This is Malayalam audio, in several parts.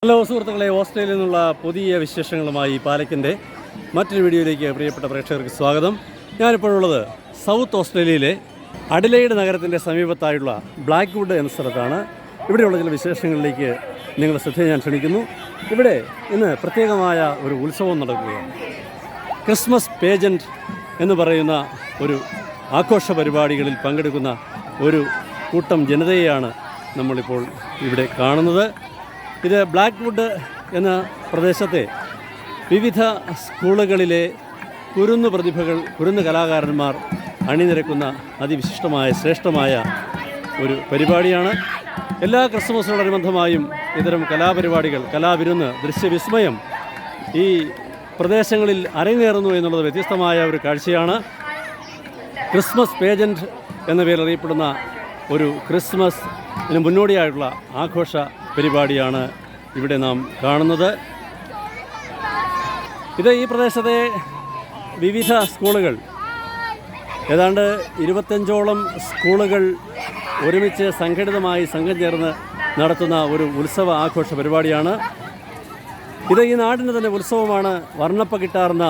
ഹലോ സുഹൃത്തുക്കളെ, ഓസ്ട്രേലിയയിൽ നിന്നുള്ള പുതിയ വിശേഷങ്ങളുമായി പാലക്കിൻ്റെ മറ്റൊരു വീഡിയോയിലേക്ക് പ്രിയപ്പെട്ട പ്രേക്ഷകർക്ക് സ്വാഗതം. ഞാനിപ്പോഴുള്ളത് സൗത്ത് ഓസ്ട്രേലിയയിലെ അഡലെയ്ഡ് നഗരത്തിൻ്റെ സമീപത്തായുള്ള ബ്ലാക്ക്വുഡ് എന്ന സ്ഥലത്താണ്. ഇവിടെയുള്ള ചില വിശേഷങ്ങളിലേക്ക് നിങ്ങളുടെ ശ്രദ്ധയെ ഞാൻ ക്ഷണിക്കുന്നു. ഇവിടെ ഇന്ന് പ്രത്യേകമായ ഒരു ഉത്സവം നടക്കുകയാണ്. ക്രിസ്മസ് പേജൻറ്റ് എന്ന് പറയുന്ന ഒരു ആഘോഷ പരിപാടികളിൽ പങ്കെടുക്കുന്ന ഒരു കൂട്ടം ജനതയെയാണ് നമ്മളിപ്പോൾ ഇവിടെ കാണുന്നത്. ഇത് ബ്ലാക്ക്വുഡ് എന്ന പ്രദേശത്തെ വിവിധ സ്കൂളുകളിലെ കുരുന്ന് കലാകാരന്മാർ അണിനിരക്കുന്ന അതിവിശിഷ്ടമായ ശ്രേഷ്ഠമായ ഒരു പരിപാടിയാണ്. എല്ലാ ക്രിസ്മസിനോടനുബന്ധമായും ഇത്തരം കലാപരിപാടികൾ, കലാവിരുന്ന്, ദൃശ്യവിസ്മയം ഈ പ്രദേശങ്ങളിൽ അരങ്ങേറുന്നു എന്നുള്ളത് വ്യത്യസ്തമായ ഒരു കാഴ്ചയാണ്. ക്രിസ്മസ് പേജൻറ്റ് എന്ന പേരിൽ അറിയപ്പെടുന്ന ഒരു ക്രിസ്മസിന് മുന്നോടിയായിട്ടുള്ള ആഘോഷ പരിപാടിയാണ് ഇവിടെ നാം കാണുന്നത്. ഇത് ഈ പ്രദേശത്തെ വിവിധ സ്കൂളുകൾ, ഏതാണ്ട് 25ഓളം സ്കൂളുകൾ ഒരുമിച്ച് സംഘടിതമായി സംഘം ചേർന്ന് നടത്തുന്ന ഒരു ഉത്സവ ആഘോഷ പരിപാടിയാണ്. ഇത് ഈ നാടിൻ്റെ തന്നെ ഉത്സവമാണ്. വർണ്ണപ്പകിട്ടാർന്ന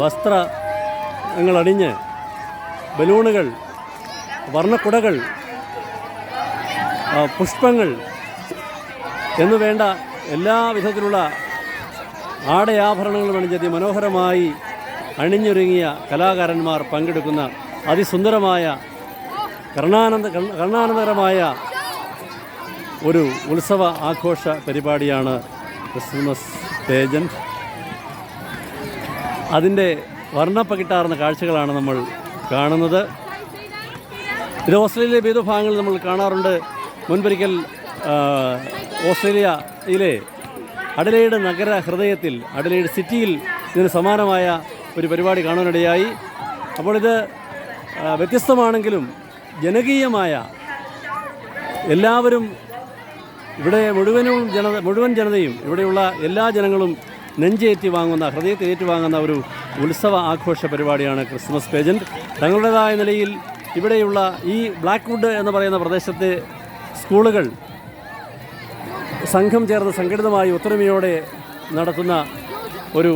വസ്ത്രങ്ങളണിഞ്ഞ് ബലൂണുകൾ, വർണ്ണക്കുടകൾ, പുഷ്പങ്ങൾ എന്നു വേണ്ട എല്ലാ വിധത്തിലുള്ള ആടയാഭരണങ്ങളും അണിഞ്ഞ് മനോഹരമായി അണിഞ്ഞൊരുങ്ങിയ കലാകാരന്മാർ പങ്കെടുക്കുന്ന അതിസുന്ദരമായ കർണാനന്ദകരമായ ഒരു ഉത്സവ ആഘോഷ പരിപാടിയാണ് ക്രിസ്മസ് പേജൻറ്റ്. അതിൻ്റെ വർണ്ണപ്പകിട്ടാർന്ന കാഴ്ചകളാണ് നമ്മൾ കാണുന്നത്. ഇത് ഓസ്ട്രേലിയയിലെ വിവിധ ഭാഗങ്ങളിൽ നമ്മൾ കാണാറുണ്ട്. മുൻപൊരിക്കൽ ഓസ്ട്രേലിയയിലെ അഡലെയ്ഡ് നഗര ഹൃദയത്തിൽ, അഡലെയ്ഡ് സിറ്റിയിൽ ഇതിന് സമാനമായ ഒരു പരിപാടി കാണാനിടയായി. അപ്പോൾ ഇത് വ്യത്യസ്തമാണെങ്കിലും ജനകീയമായ, എല്ലാവരും ഇവിടെ മുഴുവൻ ജനതയും, ഇവിടെയുള്ള എല്ലാ ജനങ്ങളും നെഞ്ചേറ്റി വാങ്ങുന്ന, ഹൃദയത്തെ ഏറ്റുവാങ്ങുന്ന ഒരു ഉത്സവ ആഘോഷ പരിപാടിയാണ് ക്രിസ്മസ് പേജൻറ്റ്. തങ്ങളുടേതായ നിലയിൽ ഇവിടെയുള്ള ഈ ബ്ലാക്ക്വുഡ് എന്ന് പറയുന്ന പ്രദേശത്തെ സ്കൂളുകൾ സംഘം ചേർന്ന് സംഘടിതമായി ഒത്തൊരുമയോടെ നടത്തുന്ന ഒരു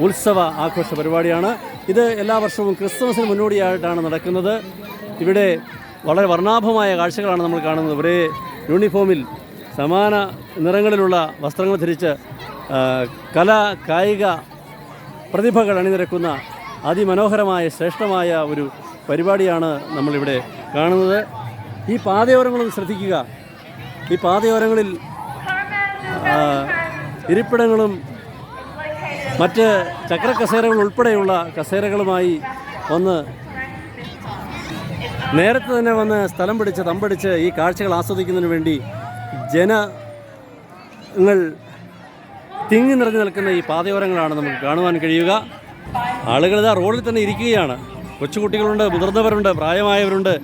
ഉത്സവ ആഘോഷ പരിപാടിയാണ്. ഇത് എല്ലാ വർഷവും ക്രിസ്മസിന് മുന്നോടിയായിട്ടാണ് നടക്കുന്നത്. ഇവിടെ വളരെ വർണ്ണാഭമായ കാഴ്ചകളാണ് നമ്മൾ കാണുന്നത്. ഒരേ യൂണിഫോമിൽ സമാന നിറങ്ങളിലുള്ള വസ്ത്രങ്ങൾ ധരിച്ച് കായിക പ്രതിഭകൾ അണിനിരക്കുന്ന അതിമനോഹരമായ ശ്രേഷ്ഠമായ ഒരു പരിപാടിയാണ് നമ്മളിവിടെ കാണുന്നത്. ഈ പാതയോരങ്ങളൊന്ന് ശ്രദ്ധിക്കുക. ഈ പാതയോരങ്ങളിൽ ഇരിപ്പിടങ്ങളും മറ്റ് ചക്രക്കസേരകൾ ഉൾപ്പെടെയുള്ള കസേരകളുമായി നേരത്തെ തന്നെ വന്ന് സ്ഥലം പിടിച്ച് തമ്പടിച്ച് ഈ കാഴ്ചകൾ ആസ്വദിക്കുന്നതിന് വേണ്ടി ജനങ്ങൾ തിങ്ങി നിറഞ്ഞു നിൽക്കുന്ന ഈ പാതയോരങ്ങളാണ് നമുക്ക് കാണുവാൻ കഴിയുക. ആളുകൾ ഇതാ റോഡിൽ തന്നെ ഇരിക്കുകയാണ്. കൊച്ചുകുട്ടികളുണ്ട്, മുതിർന്നവരുണ്ട്, പ്രായമായവരുണ്ട്.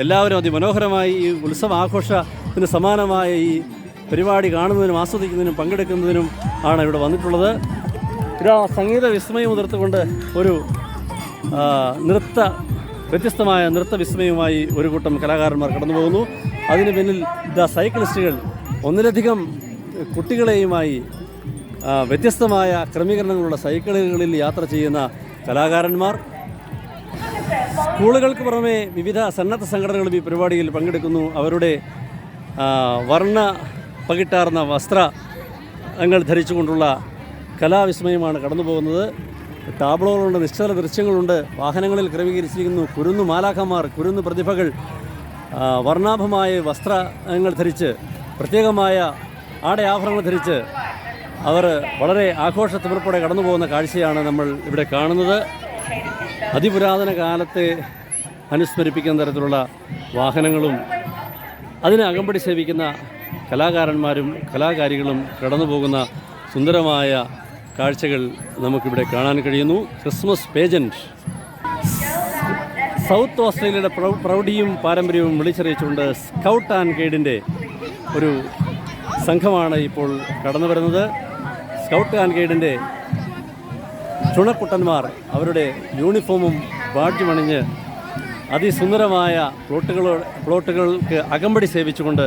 എല്ലാവരും അതിമനോഹരമായി ഈ ഉത്സവ ആഘോഷത്തിന് സമാനമായ ഈ പരിപാടി കാണുന്നതിനും ആസ്വദിക്കുന്നതിനും പങ്കെടുക്കുന്നതിനും ആണ് ഇവിടെ വന്നിട്ടുള്ളത്. ഇതാ സംഗീത വിസ്മയം ഉതിർത്തുകൊണ്ട് ഒരു വ്യത്യസ്തമായ നൃത്ത വിസ്മയവുമായി ഒരു കൂട്ടം കലാകാരന്മാർ കടന്നു പോകുന്നു. അതിന് പിന്നിൽ സൈക്ലിസ്റ്റുകൾ, ഒന്നിലധികം കുട്ടികളെയുമായി വ്യത്യസ്തമായ ക്രമീകരണങ്ങളുള്ള സൈക്കിളുകളിൽ യാത്ര ചെയ്യുന്ന കലാകാരന്മാർ. സ്കൂളുകൾക്ക് പുറമെ വിവിധ സന്നദ്ധ സംഘടനകളും ഈ പരിപാടിയിൽ പങ്കെടുക്കുന്നു. അവരുടെ വർണ്ണ പകിട്ടാർന്ന വസ്ത്രങ്ങൾ ധരിച്ചുകൊണ്ടുള്ള കലാവിസ്മയമാണ് കടന്നു പോകുന്നത്. ടാബ്ലോകളുണ്ട്, നിശ്ചല ദൃശ്യങ്ങളുണ്ട്, വാഹനങ്ങളിൽ ക്രമീകരിച്ചിരിക്കുന്നു കുരുന്നു മാലാഖമാർ, കുരുന്നു പ്രതിഭകൾ വർണ്ണാഭമായ വസ്ത്രങ്ങൾ ധരിച്ച്, പ്രത്യേകമായ ആടയാഭരണങ്ങൾ ധരിച്ച് അവർ വളരെ ആഘോഷത്തിമിർപ്പോടെ കടന്നു പോകുന്ന കാഴ്ചയാണ് നമ്മൾ ഇവിടെ കാണുന്നത്. അതിപുരാതന കാലത്തെ അനുസ്മരിപ്പിക്കുന്ന തരത്തിലുള്ള വാഹനങ്ങളും അതിന് അകമ്പടി സേവിക്കുന്ന കലാകാരന്മാരും കലാകാരികളും കടന്നു പോകുന്ന സുന്ദരമായ കാഴ്ചകൾ നമുക്കിവിടെ കാണാൻ കഴിയുന്നു. ക്രിസ്മസ് പേജൻറ്റ് സൗത്ത് ഓസ്ട്രേലിയയുടെ പ്രൗഢിയും പാരമ്പര്യവും വിളിച്ചറിയിച്ചുകൊണ്ട് സ്കൗട്ട് ആൻഡ് ഗൈഡിൻ്റെ ഒരു സംഘമാണ് ഇപ്പോൾ കടന്നു വരുന്നത്. സ്കൗട്ട് ആൻഡ് ഗൈഡിൻ്റെ ചുണക്കുട്ടന്മാർ അവരുടെ യൂണിഫോമും ബാഡ്ജുമണിഞ്ഞ് അതിസുന്ദരമായ പ്ലോട്ടുകൾക്ക് അകമ്പടി സേവിച്ചുകൊണ്ട്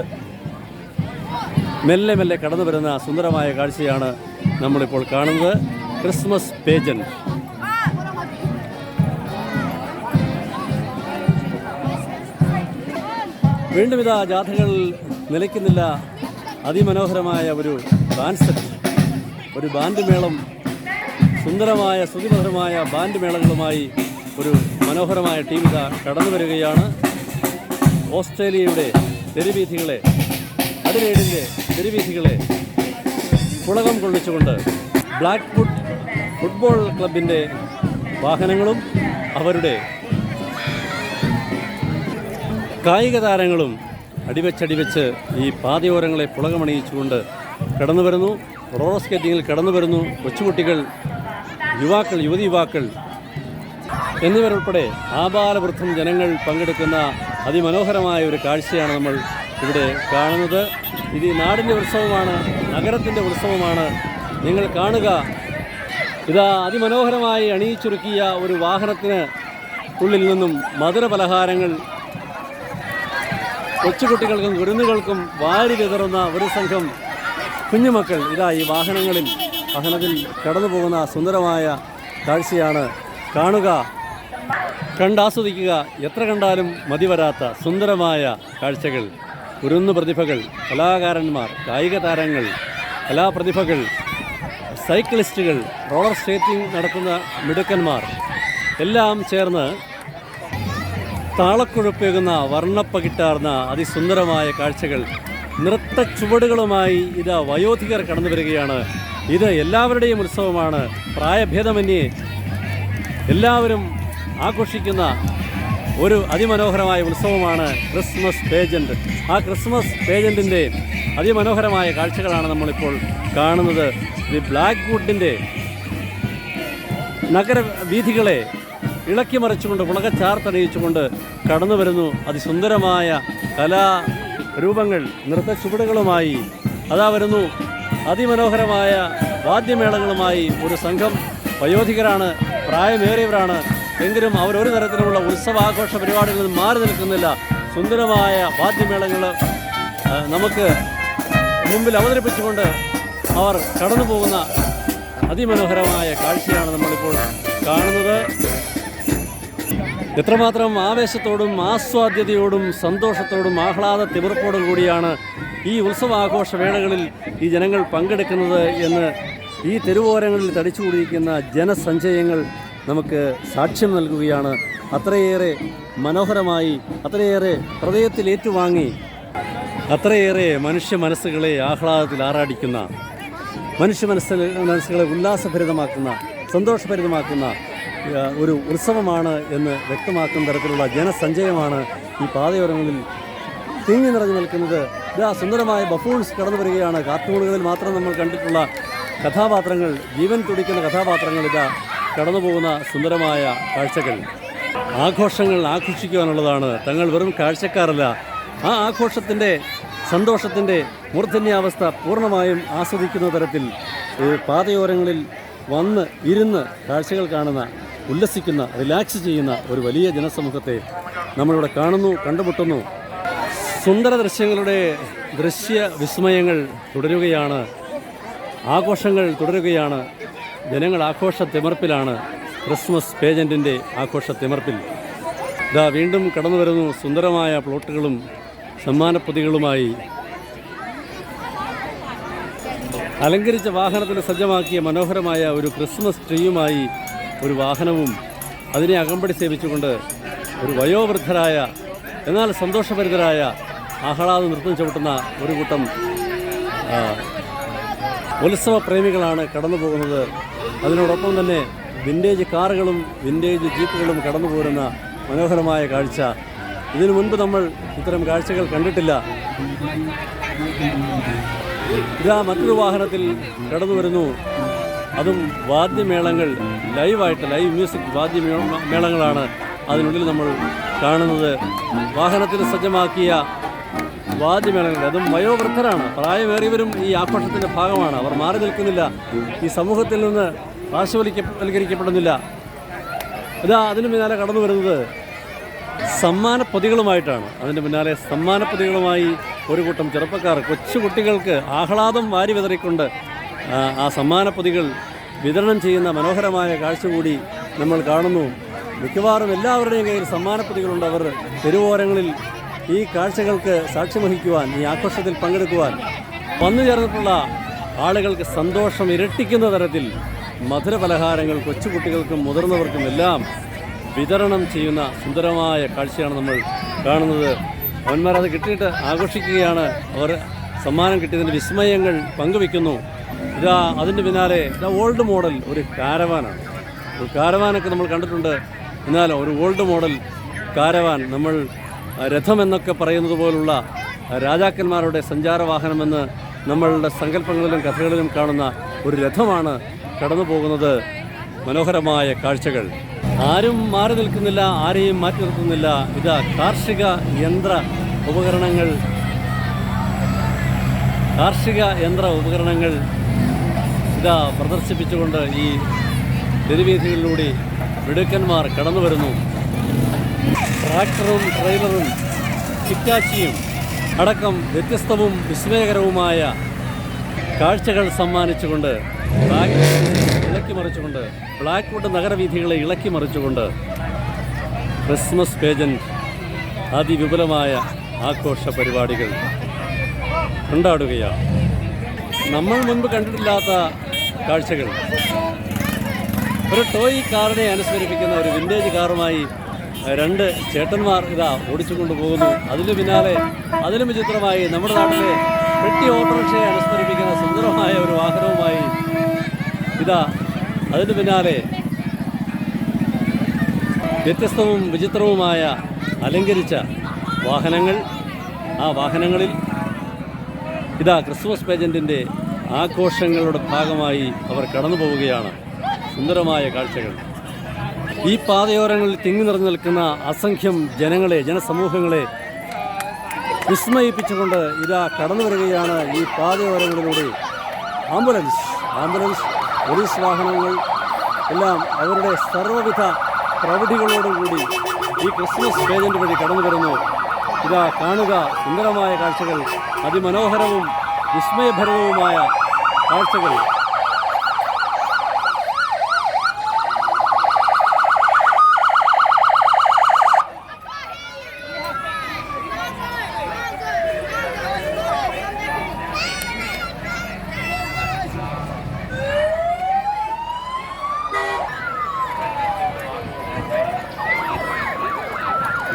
മെല്ലെ മെല്ലെ കടന്നു വരുന്ന സുന്ദരമായ കാഴ്ചയാണ് നമ്മളിപ്പോൾ കാണുന്നത്. Christmas pageant. വീണ്ടും ഇതാ ജാഥകൾ നിലയ്ക്കുന്നില്ല. അതിമനോഹരമായ ഒരു ഡാൻസ് സെറ്റ്, ഒരു ബാൻഡ് മേളം, സുന്ദരമായ ശ്രുതിമധുരമായ ബാൻഡ് മേളങ്ങളുമായി ഒരു മനോഹരമായ ടീം ഇതാ കടന്നു വരികയാണ്. ഓസ്ട്രേലിയയുടെ തെരുവീഥികളെ, അഡിലേഡിൻ്റെ തെരുവീഥികളെ പുളകം കൊള്ളിച്ചുകൊണ്ട് ബ്ലാക്ക്വുഡ് ഫുട്ബോൾ ക്ലബിൻ്റെ വാഹനങ്ങളും അവരുടെ കായിക താരങ്ങളും അടിവെച്ചടിവെച്ച് ഈ പാതയോരങ്ങളെ പുളകമണിയിച്ചുകൊണ്ട് കടന്നു വരുന്നു. റോളർ സ്കേറ്റിങ്ങിൽ കടന്നു വരുന്നു. കൊച്ചുകുട്ടികൾ, യുവാക്കൾ, യുവതി എന്നിവരുൾപ്പെടെ ആബാലവൃദ്ധം ജനങ്ങൾ പങ്കെടുക്കുന്ന അതിമനോഹരമായ ഒരു കാഴ്ചയാണ് നമ്മൾ ഇവിടെ കാണുന്നത്. ഇത് നാടിൻ്റെ ഉത്സവമാണ്, നഗരത്തിൻ്റെ ഉത്സവമാണ്. നിങ്ങൾ കാണുക, ഇതാ അതിമനോഹരമായി അണിയിച്ചൊരുക്കിയ ഒരു വാഹനത്തിന് ഉള്ളിൽ നിന്നും മധുര പലഹാരങ്ങൾ കൊച്ചുകുട്ടികൾക്കും കുരുന്നുകൾക്കും വാരി വിതറുന്ന ഒരു സംഘം കുഞ്ഞുമക്കൾ ഇതാ ഈ വാഹനത്തിൽ കടന്നു പോകുന്ന സുന്ദരമായ കാഴ്ചയാണ് കാണുക. കണ്ടാസ്വദിക്കുക. എത്ര കണ്ടാലും മതിവരാത്ത സുന്ദരമായ കാഴ്ചകൾ. കുരുന്നു പ്രതിഭകൾ, കലാകാരന്മാർ, കായിക താരങ്ങൾ, കലാപ്രതിഭകൾ, സൈക്ലിസ്റ്റുകൾ, റോളർ സ്കേറ്റിംഗ് നടത്തുന്ന മിടുക്കന്മാർ എല്ലാം ചേർന്ന് താളക്കുഴപ്പേകുന്ന വർണ്ണപ്പകിട്ടാർന്ന അതിസുന്ദരമായ കാഴ്ചകൾ. നൃത്ത ചുവടുകളുമായി ഇതാ വയോധികർ കടന്നു വരികയാണ്. ഇത് എല്ലാവരുടെയും ഉത്സവമാണ്. പ്രായഭേദമന്യേ എല്ലാവരും ആഘോഷിക്കുന്ന ഒരു അതിമനോഹരമായ ഉത്സവമാണ് ക്രിസ്മസ് പേജന്റ്. ആ ക്രിസ്മസ് പേജന്റിൻ്റെ അതിമനോഹരമായ കാഴ്ചകളാണ് നമ്മളിപ്പോൾ കാണുന്നത്. ഈ ബ്ലാക്ക്വുഡിൻ്റെ നഗരവീഥികളെ ഇളക്കി മറിച്ചുകൊണ്ട്, പുളകച്ചാർത്തണിയിച്ചുകൊണ്ട് കടന്നു വരുന്നു അതിസുന്ദരമായ കലാരൂപങ്ങൾ, നൃത്ത ചുവടുകളുമായി അതാ വരുന്നു. അതിമനോഹരമായ വാദ്യമേളങ്ങളുമായി ഒരു സംഘം വയോധികരാണ്, പ്രായമേറിയവരാണ്. എങ്കിലും അവരൊരു തരത്തിലുള്ള ഉത്സവാഘോഷ പരിപാടികളിൽ നിന്ന് മാറി നിൽക്കുന്നില്ല. സുന്ദരമായ വാദ്യമേളങ്ങൾ നമുക്ക് മുമ്പിൽ അവതരിപ്പിച്ചുകൊണ്ട് അവർ കടന്നു പോകുന്ന അതിമനോഹരമായ കാഴ്ചയാണ് നമ്മളിപ്പോൾ കാണുന്നത്. എത്രമാത്രം ആവേശത്തോടും ആസ്വാദ്യതയോടും സന്തോഷത്തോടും ആഹ്ലാദ തിമിർപ്പോടും കൂടിയാണ് ഈ ഉത്സവാഘോഷ വേളകളിൽ ഈ ജനങ്ങൾ പങ്കെടുക്കുന്നത് എന്ന് ഈ തെരുവോരങ്ങളിൽ തടിച്ചുകൂടിയിരിക്കുന്ന ജനസഞ്ചയങ്ങൾ നമുക്ക് സാക്ഷ്യം നൽകുകയാണ്. അത്രയേറെ മനോഹരമായി, അത്രയേറെ ഹൃദയത്തിൽ ഏറ്റുവാങ്ങി, അത്രയേറെ മനുഷ്യ മനസ്സുകളെ ആഹ്ലാദത്തിൽ ആറാടിക്കുന്ന, മനുഷ്യ മനസ്സുകളെ ഉല്ലാസഭരിതമാക്കുന്ന, സന്തോഷഭരിതമാക്കുന്ന ഒരു ഉത്സവമാണ് എന്ന് വ്യക്തമാക്കുന്ന തരത്തിലുള്ള ജനസഞ്ചയമാണ് ഈ പാതയോരങ്ങളിൽ തിങ്ങി നിറഞ്ഞു നിൽക്കുന്നത്. ഇതാ സുന്ദരമായ ബഫൂൺസ് കടന്നു വരികയാണ്. കാർട്ടൂണുകളിൽ മാത്രം നമ്മൾ കണ്ടിട്ടുള്ള കഥാപാത്രങ്ങൾ, ജീവൻ തുടിക്കുന്ന കഥാപാത്രങ്ങൾ ഇതാ കടന്നു പോകുന്ന സുന്ദരമായ കാഴ്ചകൾ. ആഘോഷങ്ങൾ ആഘോഷിക്കുവാനുള്ളതാണ്. തങ്ങൾ വെറും കാഴ്ചക്കാരല്ല. ആ ആഘോഷത്തിൻ്റെ, സന്തോഷത്തിൻ്റെ മൂർധന്യാവസ്ഥ പൂർണ്ണമായും ആസ്വദിക്കുന്ന തരത്തിൽ പാതയോരങ്ങളിൽ വന്ന് ഇരുന്ന് കാഴ്ചകൾ കാണുന്ന, ഉല്ലസിക്കുന്ന, റിലാക്സ് ചെയ്യുന്ന ഒരു വലിയ ജനസമൂഹത്തെ നമ്മളിവിടെ കാണുന്നു, കണ്ടുമുട്ടുന്നു. സുന്ദര ദൃശ്യങ്ങളുടെ ദൃശ്യ വിസ്മയങ്ങൾ തുടരുകയാണ്. ആഘോഷങ്ങൾ തുടരുകയാണ്. ജനങ്ങൾ ആഘോഷ തിമർപ്പിലാണ്. ക്രിസ്മസ് പേജൻറ്റിൻ്റെ ആഘോഷ തിമർപ്പിൽ ഇതാ വീണ്ടും കടന്നു വരുന്നു. സുന്ദരമായ പ്ലോട്ടുകളും സമ്മാനപ്പൊതികളുമായി അലങ്കരിച്ച വാഹനത്തിന് സജ്ജമാക്കിയ മനോഹരമായ ഒരു ക്രിസ്മസ് ട്രീയുമായി ഒരു വാഹനവും അതിനെ അകമ്പടി സേവിച്ചുകൊണ്ട് ഒരു വയോവൃദ്ധരായ എന്നാൽ സന്തോഷഭരിതരായ ആഹ്ലാദ നൃത്തം ചവിട്ടുന്ന ഒരു കൂട്ടം ഉത്സവ പ്രേമികളാണ് കടന്നു പോകുന്നത്. അതിനോടൊപ്പം തന്നെ വിൻറ്റേജ് കാറുകളും വിൻറ്റേജ് ജീപ്പുകളും കടന്നു പോരുന്ന മനോഹരമായ കാഴ്ച. ഇതിനു മുൻപ് നമ്മൾ ഇത്തരം കാഴ്ചകൾ കണ്ടിട്ടില്ല. ഇതാ മറ്റൊരു വാഹനത്തിൽ കടന്നു വരുന്നു. അതും വാദ്യമേളങ്ങൾ, ലൈവായിട്ട് ലൈവ് മ്യൂസിക് വാദ്യമേളങ്ങളാണ് അതിനുള്ളിൽ നമ്മൾ കാണുന്നത്. വാഹനത്തിന് സജ്ജമാക്കിയ വാദ്യമേളങ്ങൾ, അതും വയോവൃദ്ധരാണ്. പ്രായമേറിയവരും ഈ ആഘോഷത്തിൻ്റെ ഭാഗമാണ്. അവർ മാറി നിൽക്കുന്നില്ല, ഈ സമൂഹത്തിൽ നിന്ന് പാർശ്വവൽക്കരിക്കപ്പെടുന്നില്ല. ഇതാ അതിന് പിന്നാലെ കടന്നു വരുന്നത് സമ്മാനപ്പൊതികളുമായിട്ടാണ്. അതിൻ്റെ പിന്നാലെ സമ്മാനപ്പൊതികളുമായി ഒരു കൂട്ടം ചെറുപ്പക്കാർ കൊച്ചുകുട്ടികൾക്ക് ആഹ്ലാദം വാരി വിതറിക്കൊണ്ട് ആ സമ്മാനപ്പൊതികൾ വിതരണം ചെയ്യുന്ന മനോഹരമായ കാഴ്ച കൂടി നമ്മൾ കാണുന്നു. മിക്കവാറും എല്ലാവരുടെയും കയ്യിൽ സമ്മാനപ്പൊതികളുണ്ട്. അവർ തെരുവോരങ്ങളിൽ ഈ കാഴ്ചകൾക്ക് സാക്ഷ്യം വഹിക്കുവാൻ, ഈ ആഘോഷത്തിൽ പങ്കെടുക്കുവാൻ വന്നു ചേർന്നിട്ടുള്ള ആളുകൾക്ക് സന്തോഷം ഇരട്ടിക്കുന്ന തരത്തിൽ മധുരപലഹാരങ്ങൾ കൊച്ചുകുട്ടികൾക്കും മുതിർന്നവർക്കും എല്ലാം വിതരണം ചെയ്യുന്ന സുന്ദരമായ കാഴ്ചയാണ് നമ്മൾ കാണുന്നത്. അവന്മാരത് കിട്ടിയിട്ട് ആഘോഷിക്കുകയാണ്. അവർ സമ്മാനം കിട്ടിയതിൻ്റെ വിസ്മയങ്ങൾ പങ്കുവെക്കുന്നു. അതിൻ്റെ പിന്നാലെ ഓൾഡ് മോഡൽ ഒരു കാരവാനാണ്. ഒരു കാരവാനൊക്കെ നമ്മൾ കണ്ടിട്ടുണ്ട്. എന്നാൽ ഒരു ഓൾഡ് മോഡൽ കാരവാൻ, നമ്മൾ രഥം എന്നൊക്കെ പറയുന്നത് പോലുള്ള രാജാക്കന്മാരുടെ സഞ്ചാരവാഹനമെന്ന് നമ്മളുടെ സങ്കല്പങ്ങളിലും കഥകളിലും കാണുന്ന ഒരു രഥമാണ് കടന്നു പോകുന്നത്. മനോഹരമായ കാഴ്ചകൾ. ആരും മാറി നിൽക്കുന്നില്ല, ആരെയും മാറ്റി നിർത്തുന്നില്ല. കാർഷിക യന്ത്ര ഉപകരണങ്ങൾ പ്രദർശിപ്പിച്ചുകൊണ്ട് ഈ തെരുവീഥികളിലൂടെ മിടുക്കന്മാർ കടന്നു വരുന്നു. ട്രാക്ടറും ട്രെയിലറും ഹിറ്റാച്ചിയും അടക്കം വ്യത്യസ്തവും വിസ്മയകരവുമായ കാഴ്ചകൾ സമ്മാനിച്ചുകൊണ്ട്, ഇളക്കിമറിച്ചുകൊണ്ട്, ബ്ലാക്ക്വുഡ് നഗരവീഥികളെ ഇളക്കിമറിച്ചുകൊണ്ട് ക്രിസ്മസ് പേജന്റ് അതിവിപുലമായ ആഘോഷ പരിപാടികൾ കൊണ്ടാടുകയാണ്. നമ്മൾ മുൻപ് കണ്ടിട്ടില്ലാത്ത കാഴ്ചകൾ. ഒരു ടോയ് കാറിനെ അനുസ്മരിപ്പിക്കുന്ന ഒരു വിൻറ്റേജ് കാറുമായി രണ്ട് ചേട്ടന്മാർ ഓടിച്ചുകൊണ്ട് പോകുന്നു. അതിന് പിന്നാലെ അതിലും വിചിത്രമായി നമ്മുടെ നാട്ടിലെ പെട്ടി ഓട്ടോറിക്ഷയെ അനുസ്മരിപ്പിക്കുന്ന സുന്ദരമായ ഒരു വാഹനവുമായി അതിന് പിന്നാലെ വ്യത്യസ്തവും വിചിത്രവുമായ അലങ്കരിച്ച വാഹനങ്ങൾ. ആ വാഹനങ്ങളിൽ ക്രിസ്മസ് പേജൻറ്റിൻ്റെ ആഘോഷങ്ങളുടെ ഭാഗമായി അവർ കടന്നു പോവുകയാണ്. സുന്ദരമായ കാഴ്ചകൾ. ഈ പാതയോരങ്ങളിൽ തിങ്ങി നിറഞ്ഞു നിൽക്കുന്ന അസംഖ്യം ജനസമൂഹങ്ങളെ വിസ്മയിപ്പിച്ചുകൊണ്ട് കടന്നു വരികയാണ് ഈ പാതയോരങ്ങളിലൂടെ. ആംബുലൻസ് പോലീസ് വാഹനങ്ങൾ എല്ലാം അവരുടെ സർവ്വവിധ പ്രൗഢികളോടുകൂടി ഈ ക്രിസ്മസ് പേജന്റ് വഴി കടന്നു വരുന്നു. കാണുക, സുന്ദരമായ കാഴ്ചകൾ, അതിമനോഹരവും വിസ്മയഭരവുമായ കാഴ്ചകൾ.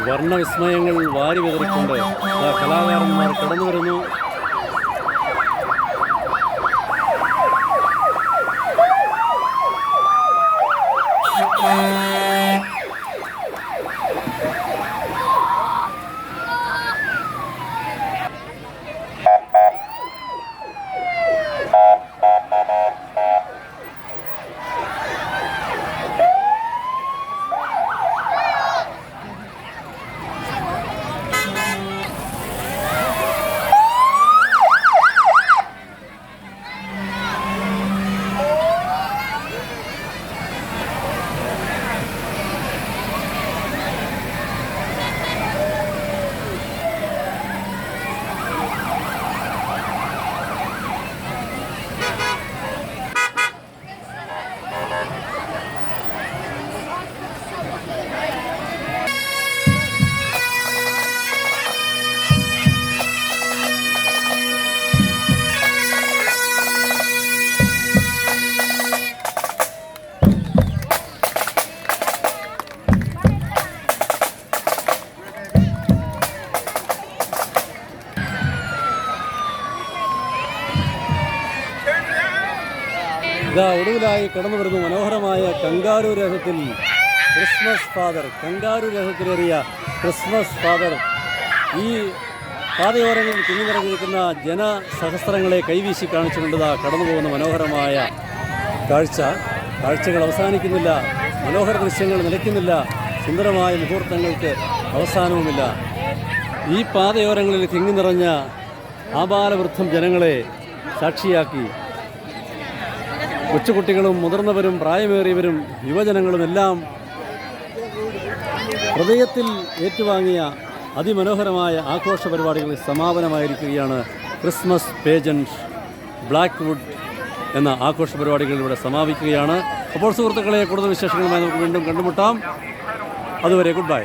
വർണ്ണവിസ്മയങ്ങൾ വാരി വിതറിക്കൊണ്ട് കലാകാരന്മാർ കടന്നു വരുന്നു. ഒടുവിലായി കടന്നു വരുന്നു മനോഹരമായ കങ്കാരു രഥത്തിൽ ക്രിസ്മസ് ഫാദർ. കങ്കാരു രഥത്തിലേറിയ ക്രിസ്മസ് ഫാദർ ഈ പാതയോരങ്ങളിൽ തിങ്ങിനിറഞ്ഞിരിക്കുന്ന ജനസഹസ്രങ്ങളെ കൈവീശി കാണിച്ചുകൊണ്ട് കടന്നു പോകുന്ന മനോഹരമായ കാഴ്ചകൾ അവസാനിക്കുന്നില്ല. മനോഹര ദൃശ്യങ്ങൾ നിലയ്ക്കുന്നില്ല. സുന്ദരമായ മുഹൂർത്തങ്ങൾക്ക് അവസാനവുമില്ല. ഈ പാതയോരങ്ങളിൽ തിങ്ങി നിറഞ്ഞ ആബാലവൃദ്ധം ജനങ്ങളെ സാക്ഷിയാക്കി കൊച്ചുകുട്ടികളും മുതിർന്നവരും പ്രായമേറിയവരും യുവജനങ്ങളുമെല്ലാം ഹൃദയത്തിൽ ഏറ്റുവാങ്ങിയ അതിമനോഹരമായ ആഘോഷ പരിപാടികളിൽ സമാപനമായിരിക്കുകയാണ് ക്രിസ്മസ് പേജൻറ്റ് ബ്ലാക്ക്വുഡ് എന്ന ആഘോഷ പരിപാടികളിലൂടെ സമാപിക്കുകയാണ്. അപ്പോൾ സുഹൃത്തുക്കളെ, കൂടുതൽ വിശേഷങ്ങളുമായി നമുക്ക് വീണ്ടും കണ്ടുമുട്ടാം. അതുവരെ ഗുഡ് ബൈ.